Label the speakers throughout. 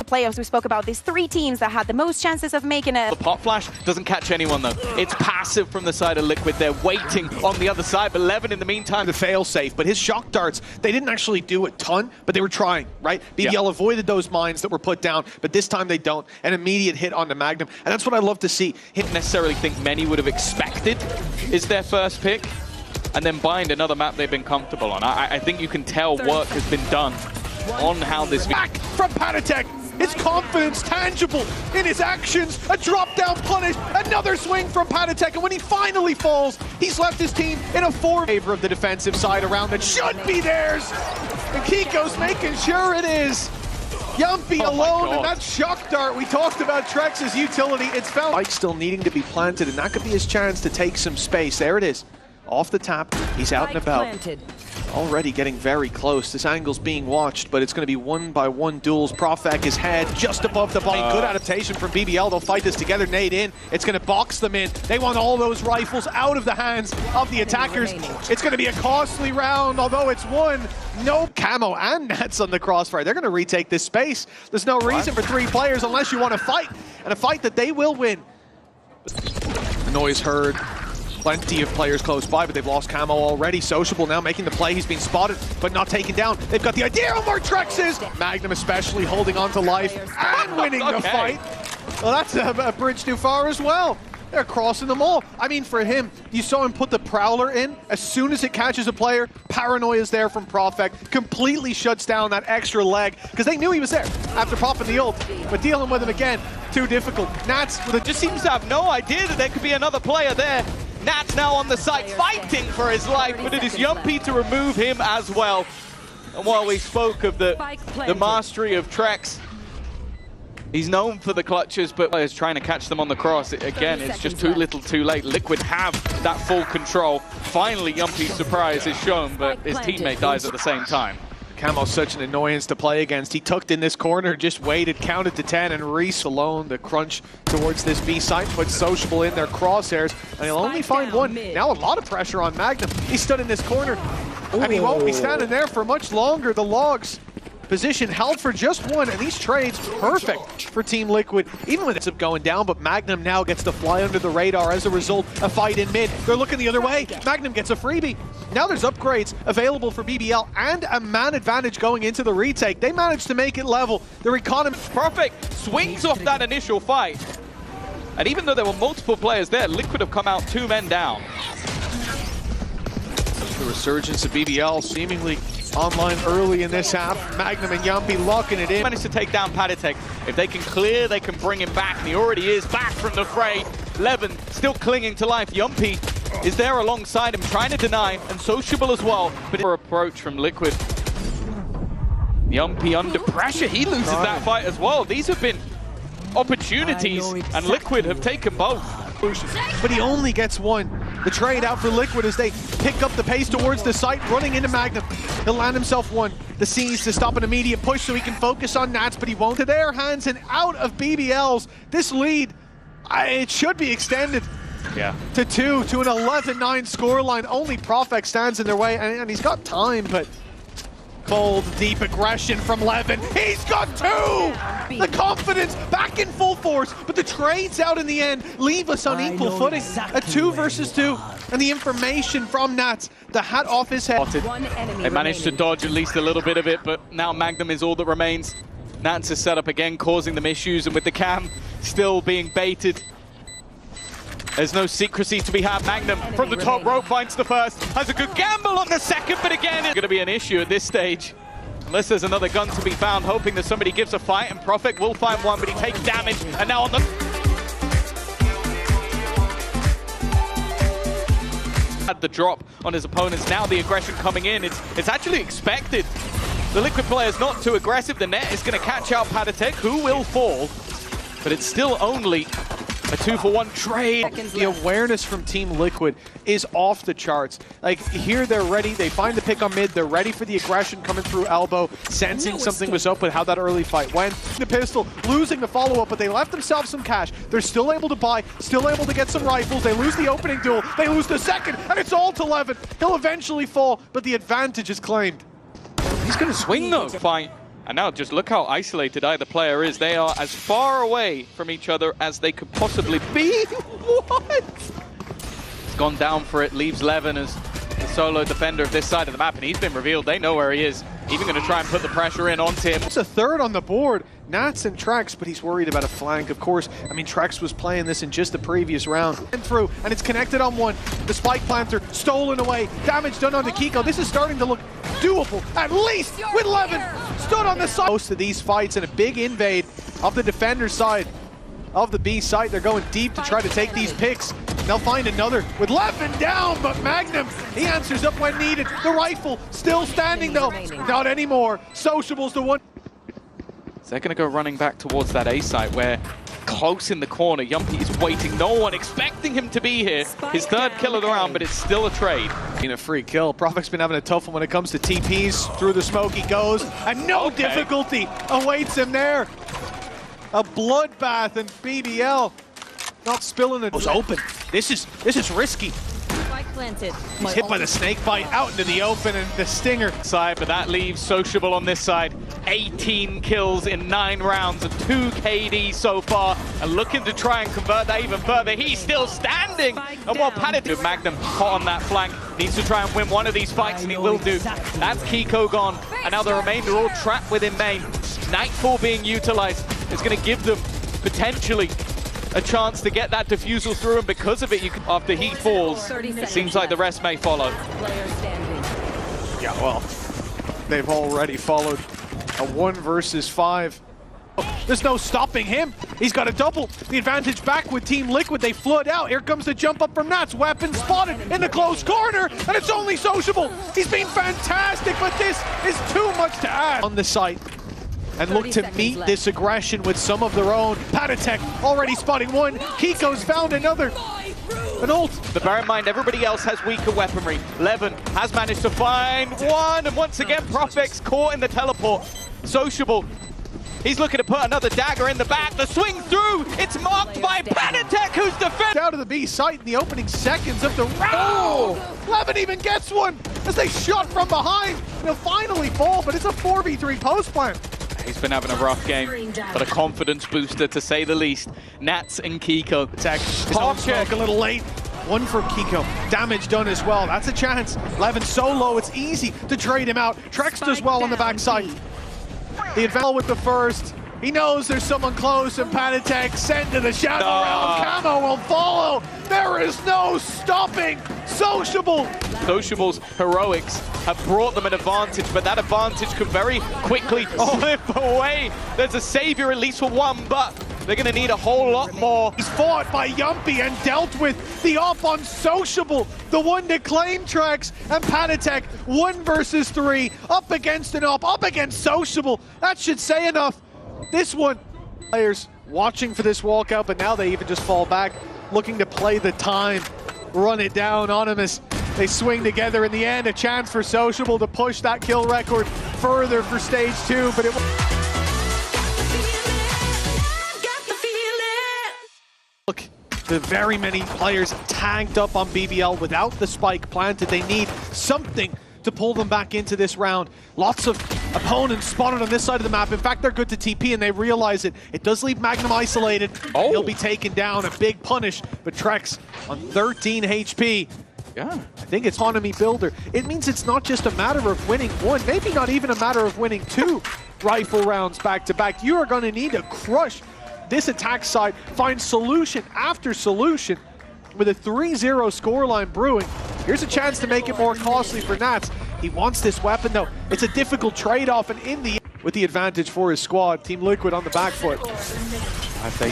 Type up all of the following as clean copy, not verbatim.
Speaker 1: playoffs, we spoke about these 3 teams that had the most chances of making it.
Speaker 2: The pot flash doesn't catch anyone though. It's passive from the side of Liquid. They're waiting on the other side, but Levin in the meantime,
Speaker 3: the fail safe. But his shock darts, they didn't actually do a ton, but they were trying, right? BBL avoided those mines that were put down, but this time they don't. An immediate hit on the Magnum, and that's what I love to see.
Speaker 2: Didn't necessarily think many would have expected is their first pick, and then Bind another map they've been comfortable on. I think you can tell work has been done on how this...
Speaker 3: Back from Panatek! His confidence tangible in his actions. A drop down punish, another swing from Panatek, and when he finally falls, he's left his team in a 4 favor of the defensive side around that should be theirs. And Kiko's making sure it is. Yumpy alone, and that shock dart, we talked about Trex's utility. It's found. Mike still needing to be planted, and that could be his chance to take some space. There it is. Off the tap, he's out and about. Planted. Already getting very close. This angle's being watched, but it's going to be 1-by-1 duels. Profek is head just above the body. Good adaptation from BBL. They'll fight this together. Nade in. It's going to box them in. They want all those rifles out of the hands of the attackers. It's going to be a costly round, although it's won. No camo and nets on the crossfire. They're going to retake this space. There's no reason for 3 players unless you want to fight, and a fight that they will win. The noise heard. Plenty of players close by, but they've lost camo already. Sociable now making the play. He's been spotted, but not taken down. They've got the idea on where Trex is. Magnum especially holding on to life and winning the fight. Well, that's a bridge too far as well. They're crossing them all. I mean, for him, you saw him put the Prowler in. As soon as it catches a player, paranoia is there from Profek. Completely shuts down that extra leg, because they knew he was there after popping the ult. But dealing with him again, too difficult. Nats
Speaker 2: just seems to have no idea that there could be another player there. Nat's now on the site fighting for his life, but it is Yumpy to remove him as well. And while we spoke of the mastery of Trex, he's known for the clutches, but is trying to catch them on the cross. Again, it's just too little too late. Liquid have that full control. Finally, Yumpy's surprise is shown, but his teammate dies at the same time.
Speaker 3: Camo's such an annoyance to play against. He tucked in this corner, just waited, counted to 10, and Reese alone, the crunch towards this B site, put Sociable in their crosshairs, and he'll only find 1. Now a lot of pressure on Magnum. He stood in this corner, and he won't be standing there for much longer. The logs position held for just 1, and these trades perfect for Team Liquid, even with it going down, but Magnum now gets to fly under the radar as a result. A fight in mid. They're looking the other way. Magnum gets a freebie. Now there's upgrades available for BBL and a man advantage going into the retake. They managed to make it level. Their economy...
Speaker 2: Perfect. Swings off that initial fight. And even though there were multiple players there, Liquid have come out 2 men down.
Speaker 3: The resurgence of BBL seemingly online early in this half. Magnum and Yumpy locking it in.
Speaker 2: Managed to take down Panatek. If they can clear, they can bring him back, and he already is back from the fray. Levin still clinging to life. Yumpy is there alongside him, trying to deny, and Sociable as well. But for approach from Liquid. Yumpy under pressure. He loses that fight as well. These have been opportunities, and Liquid have taken both.
Speaker 3: But he only gets 1. The trade out for Liquid as they pick up the pace towards the site, running into Magnum. He'll land himself 1. The C's to stop an immediate push so he can focus on Nats, but he won't. To their hands and out of BBL's. This lead, it should be extended to 2, to an 11-9 scoreline. Only Profek stands in their way, and he's got time, but cold, deep aggression from Levin. He's got 2! The confidence back in full force, but the trades out in the end leave us on equal footing. A 2 versus 2, and the information from Nats, the hat off his head.
Speaker 2: They managed to dodge at least a little bit of it, but now Magnum is all that remains. Nats is set up again, causing them issues, and with the cam still being baited, there's no secrecy to be had. Magnum from the top rope finds the first, has a good gamble on the second, but again, it's going to be an issue at this stage. Unless there's another gun to be found, hoping that somebody gives a fight, and Profek will find 1, but he takes damage, and now on the... Had the drop on his opponents, now the aggression coming in, it's actually expected. The Liquid player is not too aggressive, the net is going to catch out Panatek, who will fall, but it's still only a 2-for-1 trade.
Speaker 3: The awareness from Team Liquid is off the charts. Like, here they're ready. They find the pick on mid. They're ready for the aggression coming through elbow, sensing something was up with how that early fight went. The pistol, losing the follow-up, but they left themselves some cash. They're still able to buy, still able to get some rifles. They lose the opening duel. They lose the second, and it's all to Levin. He'll eventually fall, but the advantage is claimed.
Speaker 2: He's going to swing though. Fight. And now just look how isolated either player is. They are as far away from each other as they could possibly be. What? He's gone down for it, leaves Levin as the solo defender of this side of the map, and he's been revealed. They know where he is. Even going to try and put the pressure in onto him.
Speaker 3: It's a third on the board. Nats and Trex, but he's worried about a flank, of course. I mean, Trex was playing this in just the previous round. And through, and it's connected on one. The spike planter stolen away. Damage done onto Kiko. This is starting to look doable, at least with Levin stood on the side. Most of these fights and a big invade of the defender side of the B site. They're going deep to try to take these picks. They'll find another with Levin down, but Magnum, he answers up when needed. The rifle still standing though. Not anymore. Sociable's the one.
Speaker 2: So they're going to go running back towards that A site where close in the corner, Yumpy is waiting. No one expecting him to be here. His third kill of the round, but it's still a trade.
Speaker 3: In a free kill. Profic's been having a tough one when it comes to TPs. Through the smoke he goes, and no difficulty awaits him there. A bloodbath, and BBL not spilling it. It was open. This is risky. He's hit by the snake bite out into the open, and the stinger
Speaker 2: Side, but that leaves Sociable on this side. 18 kills in 9 rounds of 2 KD so far, and looking to try and convert that even further. He's still standing, and while Paddington Magnum hot on that flank, needs to try and win one of these fights, and he will do. That's Kiko gone, and now the remainder all trapped within main. Nightfall being utilized is going to give them potentially a chance to get that defusal through, and because of it, you can, after he falls, it seems like the rest may follow.
Speaker 3: Yeah, well, they've already followed a 1 versus 5. There's no stopping him. He's got a double. The advantage back with Team Liquid. They flood out. Here comes the jump up from Nats. Weapon spotted in the close corner, and it's only Sociable. He's been fantastic, but this is too much to add on the site. And look to meet this aggression with some of their own. Patatek already spotting one. Kiko's found another. An ult.
Speaker 2: But bear in mind, everybody else has weaker weaponry. Levin has managed to find one, and once again, Profix caught in the teleport. Sociable. He's looking to put another dagger in the back. The swing through. It's marked by Panatek, who's defending.
Speaker 3: Out of the B site in the opening seconds of the round. Oh! Levin even gets one as they shot from behind. They'll finally fall, but it's a 4v3 post plant.
Speaker 2: He's been having a rough game, but a confidence booster to say the least. Nats and Kiko.
Speaker 3: Pop check a little late. One from Kiko. Damage done as well. That's a chance. Levin so low, it's easy to trade him out. Trex does well on the backside. The advantage with the first. He knows there's someone close, and Panatek sent to the shadow round. Camo will follow. There is no stopping Sociable.
Speaker 2: Sociable's heroics have brought them an advantage, but that advantage could very quickly slip away. There's a savior at least for one, but they're going to need a whole lot more.
Speaker 3: He's fought by Yumpy and dealt with the op on Sociable, the one to claim Trex, and Panatek 1 versus 3, up against an op, up against Sociable. That should say enough. This one, players watching for this walkout, but now they even just fall back, looking to play the time, run it down on him as they swing together in the end. A chance for Sociable to push that kill record further for stage 2, but it look, the very many players tagged up on BBL without the spike planted. They need something to pull them back into this round. Lots of opponents spotted on this side of the map. In fact, they're good to TP, and they realize it. It does leave Magnum isolated.
Speaker 2: Oh.
Speaker 3: He'll be taken down, a big punish, but Trex on 13 HP.
Speaker 2: Yeah.
Speaker 3: I think it's autonomy builder. It means it's not just a matter of winning 1, maybe not even a matter of winning 2 rifle rounds back to back. You are going to need to crush this attack side, find solution after solution. With a 3-0 scoreline brewing, here's a chance to make it more costly for Nats. He wants this weapon though. It's a difficult trade-off, and in the with the advantage for his squad, Team Liquid on the back foot.
Speaker 2: If they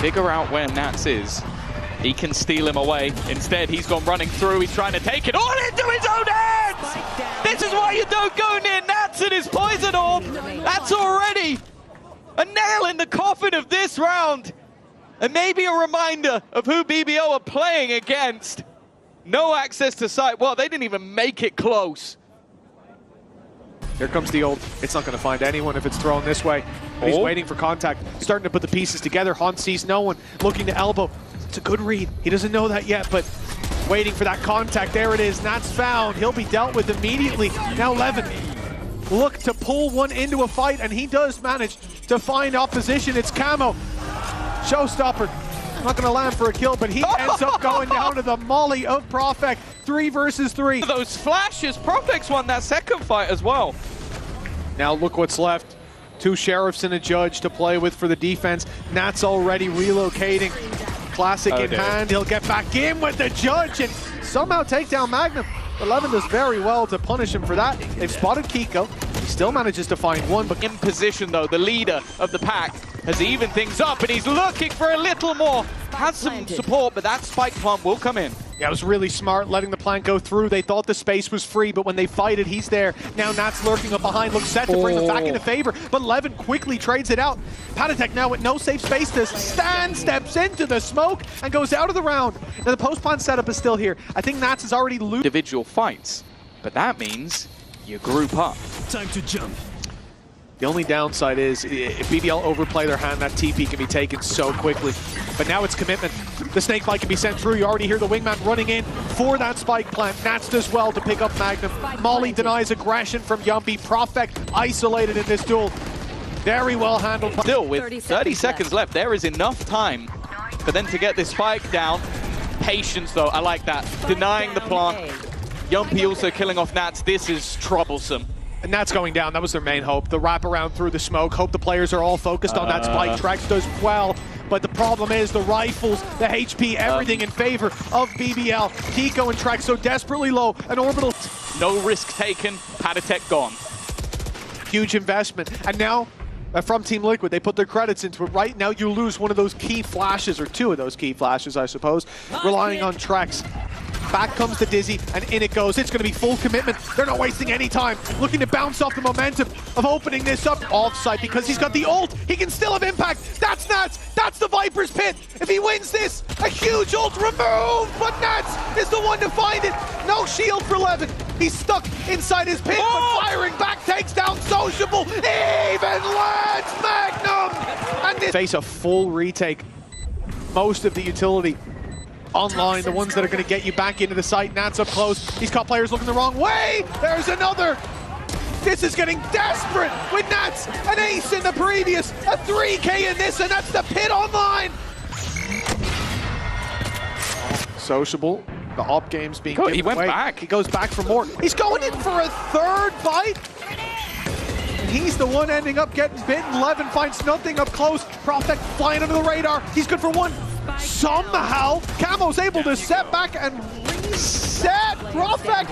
Speaker 2: figure out where Nats is, he can steal him away. Instead, he's gone running through. He's trying to take it all into his own hands! This is why you don't go near Nats and his poison orb. That's already a nail in the coffin of this round. And maybe a reminder of who BBL are playing against. No access to sight. Well, they didn't even make it close.
Speaker 3: Here comes the ult. It's not going to find anyone if it's thrown this way. But he's waiting for contact, starting to put the pieces together. Han sees no one, looking to elbow. It's a good read. He doesn't know that yet, but waiting for that contact. There it is. Nats found. He'll be dealt with immediately. Now Levin look to pull one into a fight, and he does manage to find opposition. It's Camo. Showstopper. Not going to land for a kill, but he ends up going down to the molly of Profek. 3 versus 3.
Speaker 2: Those flashes, Profek's won that second fight as well.
Speaker 3: Now look what's left. 2 sheriffs and a judge to play with for the defense. Nat's already relocating. Classic in hand. He'll get back in with the judge and somehow take down Magnum. 11 does very well to punish him for that. They've spotted Kiko. He still manages to find one, but
Speaker 2: in position though, the leader of the pack has evened things up and he's looking for a little more. Has some support, but that spike pump will come in.
Speaker 3: Yeah, it was really smart letting the plant go through. They thought the space was free, but when they fight it, he's there. Now Nat's lurking up behind, looks set to bring them back into favor, but Levin quickly trades it out. Patatek now with no safe space to stand, steps into the smoke and goes out of the round. Now the post-plant setup is still here. I think Nats is already losing.
Speaker 2: Individual fights, but that means you group up.
Speaker 4: Time to jump.
Speaker 3: The only downside is if BBL overplay their hand, that TP can be taken so quickly. But now it's commitment. The snake bite can be sent through. You already hear the wingman running in for that spike plant. Nats does well to pick up Magnum. Molly denies aggression from Yumpy. Profek isolated in this duel. Very well handled.
Speaker 2: Still, with 30 seconds left, there is enough time for them to get this spike down. Patience, though, I like that. Denying the plant. Yumpy also killing off Nats. This is troublesome.
Speaker 3: And Nat's going down. That was their main hope. The wraparound through the smoke. Hope the players are all focused on that spike. Trex does well. But the problem is the rifles, the HP, everything in favor of BBL. Kiko and Trex so desperately low. An orbital.
Speaker 2: No risk taken. Patatek gone.
Speaker 3: Huge investment. And now, from Team Liquid, they put their credits into it. Right now, you lose one of those key flashes, or 2 of those key flashes, I suppose, relying on Trex. Back comes the Dizzy, and in it goes. It's going to be full commitment. They're not wasting any time. Looking to bounce off the momentum of opening this up. Offside because he's got the ult. He can still have impact. That's Nats. That's the Viper's Pit. If he wins this, a huge ult removed. But Nats is the one to find it. No shield for Levin. He's stuck inside his pit, but firing back takes down Sociable. Even lands Magnum. And this face a full retake. Most of the utility online, the ones that are going to get you back into the site. Nat's up close. He's caught players looking the wrong way. There's another. This is getting desperate with Nats. An ace in the previous, a 3K in this, and that's the pit online. Sociable. The op game's being given
Speaker 2: He went
Speaker 3: away.
Speaker 2: back.
Speaker 3: He goes back for more. He's going in for a 3rd bite. And he's the one ending up getting bitten. Levin finds nothing up close. Profek flying under the radar. He's good for 1. Somehow, Camo's able to set back and reset Profek.